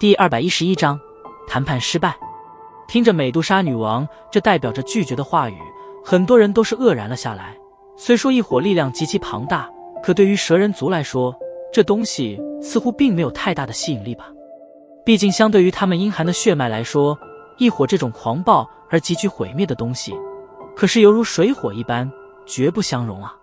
第211章谈判失败。听着美杜莎女王这代表着拒绝的话语，很多人都是愕然了下来。虽说异火力量极其庞大，可对于蛇人族来说，这东西似乎并没有太大的吸引力吧。毕竟相对于他们阴寒的血脉来说，异火这种狂暴而极具毁灭的东西，可是犹如水火一般，绝不相容啊。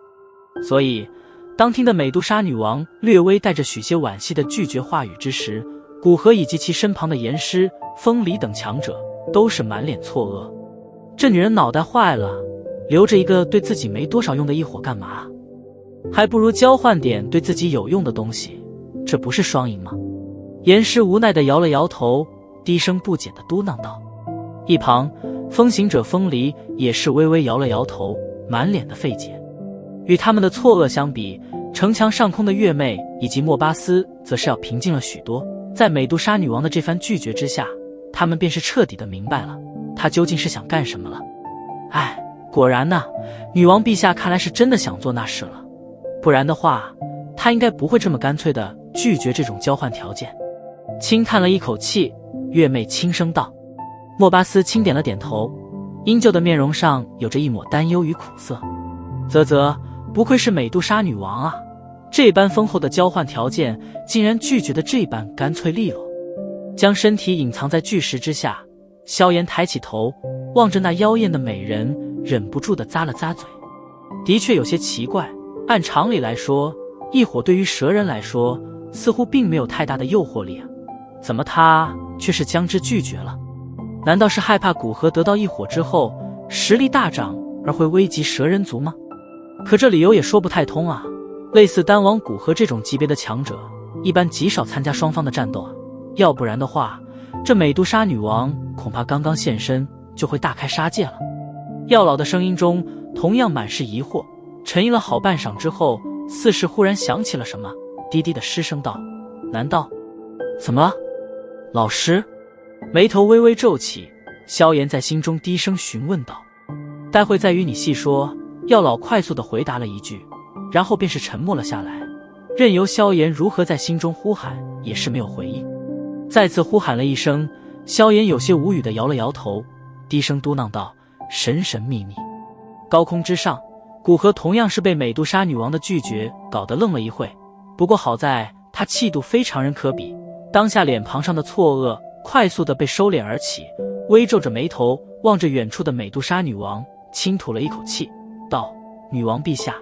所以当听得美杜莎女王略微带着许些惋惜的拒绝话语之时，古河以及其身旁的岩师、风离等强者都是满脸错愕。这女人脑袋坏了，留着一个对自己没多少用的异火干嘛？还不如交换点对自己有用的东西，这不是双赢吗？岩师无奈地摇了摇头，低声不解地嘟囔道。一旁风行者风离也是微微摇了摇头，满脸的费解。与他们的错愕相比，城墙上空的月妹以及莫巴斯则是要平静了许多。在美杜莎女王的这番拒绝之下，他们便是彻底的明白了她究竟是想干什么了。哎，果然呢，女王陛下看来是真的想做那事了，不然的话她应该不会这么干脆的拒绝这种交换条件。轻叹了一口气，月妹轻声道。莫巴斯轻点了点头，英旧的面容上有着一抹担忧与苦涩。啧啧，不愧是美杜莎女王啊，这般丰厚的交换条件竟然拒绝的这般干脆利落。将身体隐藏在巨石之下，萧炎抬起头望着那妖艳的美人，忍不住地咂了咂嘴。的确有些奇怪，按常理来说，异火对于蛇人来说似乎并没有太大的诱惑力啊，怎么他却是将之拒绝了？难道是害怕古河得到异火之后实力大涨而会危及蛇人族吗？可这理由也说不太通啊，类似丹王古河这种级别的强者一般极少参加双方的战斗啊，要不然的话，这美杜莎女王恐怕刚刚现身就会大开杀戒了。药老的声音中同样满是疑惑，沉吟了好半晌之后，似是忽然想起了什么，低低的失声道：难道？怎么了？老师？眉头微微皱起，萧炎在心中低声询问道。待会再与你细说。药老快速地回答了一句，然后便是沉默了下来，任由萧炎如何在心中呼喊也是没有回应。再次呼喊了一声，萧炎有些无语地摇了摇头，低声嘟囔道：神神秘秘。高空之上，古河同样是被美杜莎女王的拒绝搞得愣了一会，不过好在他气度非常人可比，当下脸庞上的错愕快速地被收敛而起，微皱着眉头望着远处的美杜莎女王，轻吐了一口气道：女王陛下，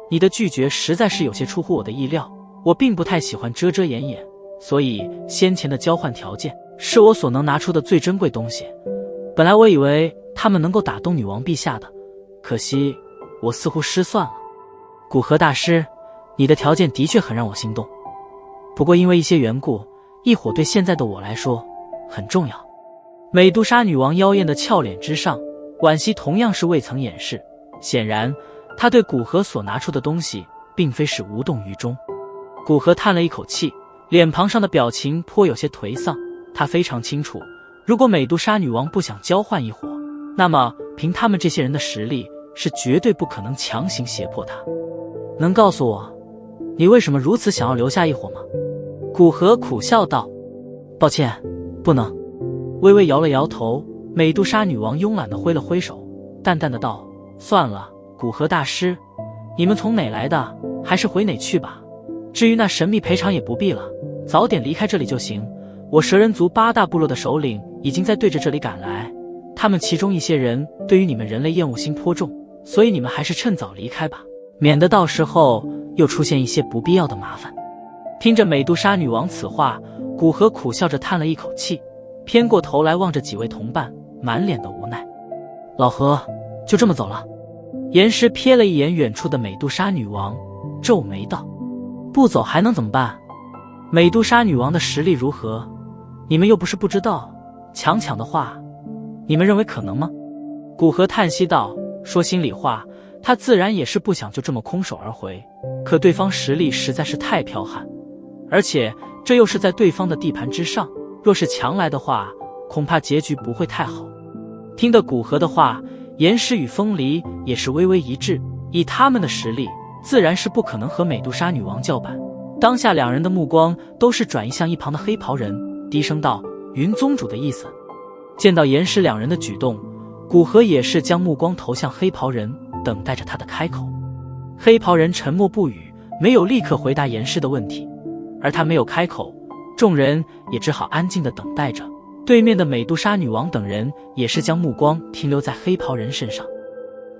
你的拒绝实在是有些出乎我的意料，我并不太喜欢遮遮掩掩，所以先前的交换条件是我所能拿出的最珍贵东西。本来我以为他们能够打动女王陛下的，可惜我似乎失算了。古河大师，你的条件的确很让我心动，不过因为一些缘故，异火对现在的我来说很重要。美杜莎女王妖艳的俏脸之上，惋惜同样是未曾掩饰，显然他对古河所拿出的东西并非是无动于衷。古河叹了一口气，脸庞上的表情颇有些颓丧。他非常清楚，如果美杜莎女王不想交换异火，那么凭他们这些人的实力是绝对不可能强行胁迫他。能告诉我你为什么如此想要留下异火吗？古河苦笑道。抱歉，不能。微微摇了摇头，美杜莎女王慵懒地挥了挥手，淡淡的道：算了，古河大师，你们从哪来的还是回哪去吧，至于那神秘赔偿也不必了，早点离开这里就行。我蛇人族8大部落的首领已经在对着这里赶来，他们其中一些人对于你们人类厌恶心颇重，所以你们还是趁早离开吧，免得到时候又出现一些不必要的麻烦。听着美杜莎女王此话，古河苦笑着叹了一口气，偏过头来望着几位同伴，满脸的无奈。老何就这么走了？岩师瞥了一眼远处的美杜莎女王，皱眉道：不走还能怎么办？美杜莎女王的实力如何，你们又不是不知道，强抢的话，你们认为可能吗？古河叹息道：说心里话，他自然也是不想就这么空手而回，可对方实力实在是太剽悍，而且这又是在对方的地盘之上，若是强来的话，恐怕结局不会太好。听得古河的话，岩师与风离也是微微一滞，以他们的实力，自然是不可能和美杜莎女王叫板。当下两人的目光都是转移向一旁的黑袍人，低声道：“云宗主的意思。”见到严师两人的举动，古河也是将目光投向黑袍人，等待着他的开口。黑袍人沉默不语，没有立刻回答严师的问题，而他没有开口，众人也只好安静地等待着。对面的美杜莎女王等人也是将目光停留在黑袍人身上。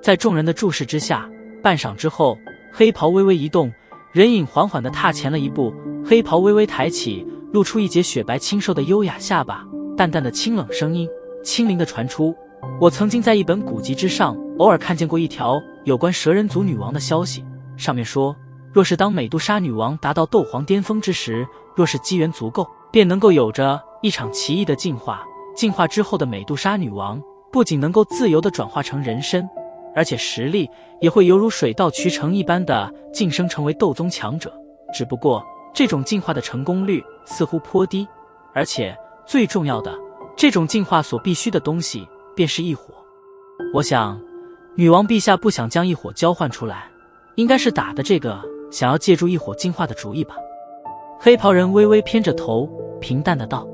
在众人的注视之下，半晌之后，黑袍微微一动，人影缓缓地踏前了一步，黑袍微微抬起，露出一截雪白清瘦的优雅下巴，淡淡的清冷声音轻灵地传出：“我曾经在一本古籍之上偶尔看见过一条有关蛇人族女王的消息，上面说，若是当美杜莎女王达到斗皇巅峰之时，若是机缘足够，便能够有着一场奇异的进化。进化之后的美杜莎女王不仅能够自由地转化成人身，而且实力也会犹如水到渠成一般的晋升成为斗宗强者。只不过这种进化的成功率似乎颇低，而且最重要的，这种进化所必须的东西便是异火。我想女王陛下不想将异火交换出来，应该是打的这个想要借助异火进化的主意吧。”黑袍人微微偏着头，平淡的道。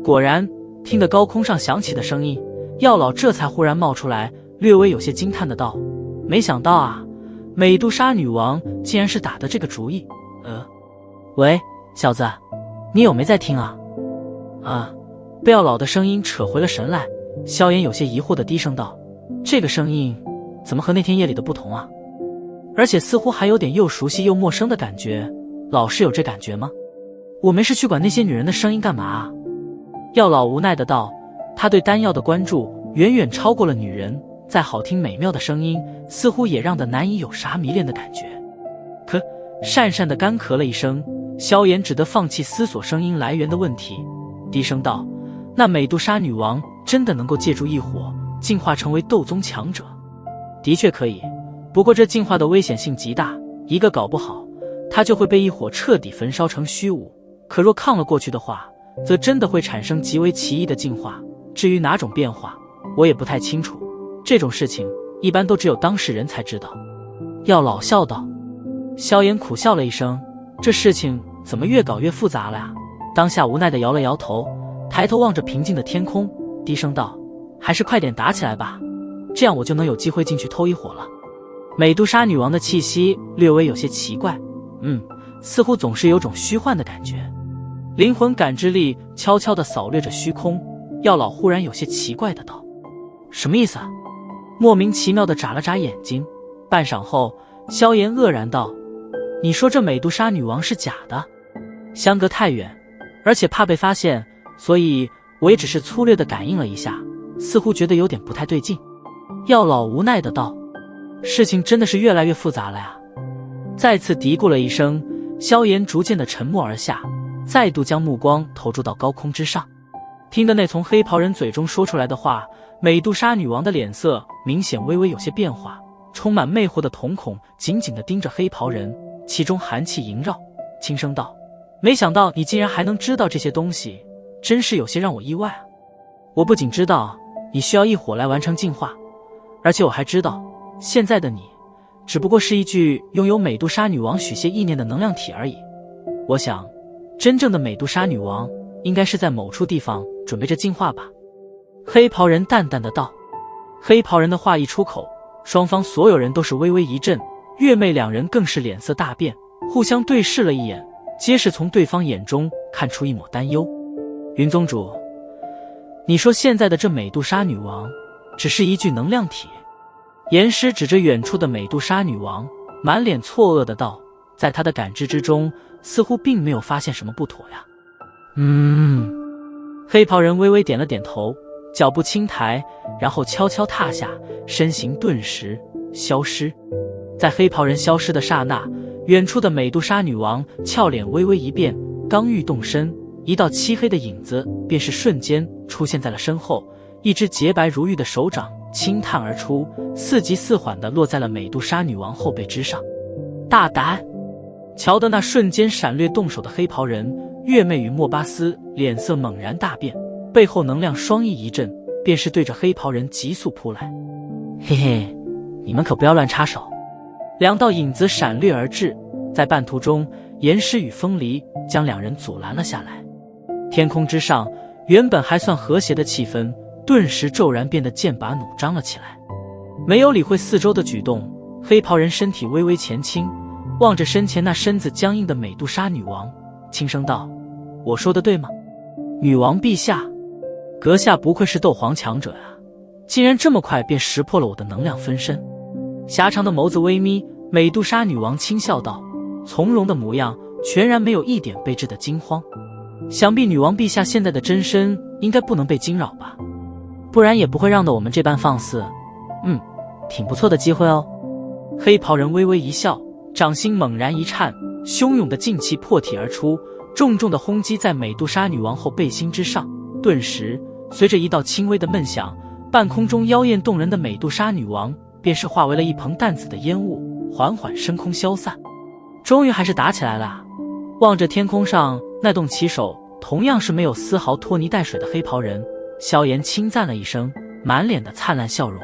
果然，听得高空上响起的声音，药老这才忽然冒出来，略微有些惊叹的道：“没想到啊，美杜莎女王竟然是打的这个主意。喂，小子，你有没在听啊？”被药老的声音扯回了神来，萧炎有些疑惑的低声道：“这个声音怎么和那天夜里的不同啊？而且似乎还有点又熟悉又陌生的感觉，老是有这感觉吗？我没事去管那些女人的声音干嘛啊？”药老无奈的道，他对丹药的关注远远超过了女人，再好听美妙的声音似乎也让得难以有啥迷恋的感觉。可讪讪的干咳了一声，萧炎只得放弃思索声音来源的问题，低声道：“那美杜莎女王真的能够借助异火进化成为斗宗强者？”“的确可以，不过这进化的危险性极大，一个搞不好她就会被异火彻底焚烧成虚无，可若抗了过去的话，则真的会产生极为奇异的进化。至于哪种变化，我也不太清楚，这种事情一般都只有当事人才知道。”药老笑道。萧炎苦笑了一声，这事情怎么越搞越复杂了呀？当下无奈地摇了摇头，抬头望着平静的天空，低声道：“还是快点打起来吧，这样我就能有机会进去偷一火了。”美杜莎女王的气息略微有些奇怪，似乎总是有种虚幻的感觉。灵魂感知力悄悄地扫掠着虚空，药老忽然有些奇怪的道：“什么意思啊？”莫名其妙地眨了眨眼睛，半晌后，萧炎愕然道：“你说这美杜莎女王是假的？相隔太远，而且怕被发现，所以我也只是粗略地感应了一下，似乎觉得有点不太对劲。”药老无奈的道：“事情真的是越来越复杂了呀。”再次嘀咕了一声，萧炎逐渐的沉默而下，再度将目光投注到高空之上。听得那从黑袍人嘴中说出来的话，美杜莎女王的脸色明显微微有些变化，充满魅惑的瞳孔紧紧地盯着黑袍人，其中寒气萦绕，轻声道：“没想到你竟然还能知道这些东西，真是有些让我意外啊。我不仅知道你需要异火来完成进化，而且我还知道现在的你只不过是一具拥有美杜莎女王许些意念的能量体而已。我想真正的美杜莎女王应该是在某处地方准备着进化吧。”黑袍人淡淡的道。黑袍人的话一出口，双方所有人都是微微一震，月妹两人更是脸色大变，互相对视了一眼，皆是从对方眼中看出一抹担忧。“云宗主，你说现在的这美杜莎女王只是一具能量体？”严师指着远处的美杜莎女王，满脸错愕的道，在他的感知之中似乎并没有发现什么不妥呀。黑袍人微微点了点头，脚步轻抬，然后悄悄踏下，身形顿时消失。在黑袍人消失的刹那，远处的美杜莎女王俏脸微微一变，刚欲动身，一道漆黑的影子便是瞬间出现在了身后，一只洁白如玉的手掌轻探而出，似急似缓地落在了美杜莎女王后背之上。大胆！瞧得那瞬间闪掠动手的黑袍人，月妹与莫巴斯脸色猛然大变，背后能量双翼一震，便是对着黑袍人急速扑来。嘿嘿，你们可不要乱插手。两道影子闪掠而至，在半途中，严师与风离将两人阻拦了下来。天空之上，原本还算和谐的气氛，顿时骤然变得剑拔弩张了起来。没有理会四周的举动，黑袍人身体微微前倾，望着身前那身子僵硬的美杜莎女王，轻声道：“我说的对吗？女王陛下，阁下不愧是斗皇强者啊，竟然这么快便识破了我的能量分身。”狭长的眸子微眯，美杜莎女王轻笑道，从容的模样全然没有一点被治的惊慌。想必女王陛下现在的真身应该不能被惊扰吧，不然也不会让得我们这般放肆。挺不错的机会哦。黑袍人微微一笑，掌心猛然一颤，汹涌的劲气破体而出，重重的轰击在美杜莎女王后背心之上。顿时，随着一道轻微的闷响，半空中妖艳动人的美杜莎女王便是化为了一蓬淡紫的烟雾，缓缓升空消散。终于还是打起来了啊！望着天空上那动起手同样是没有丝毫拖泥带水的黑袍人，萧炎轻赞了一声，满脸的灿烂笑容。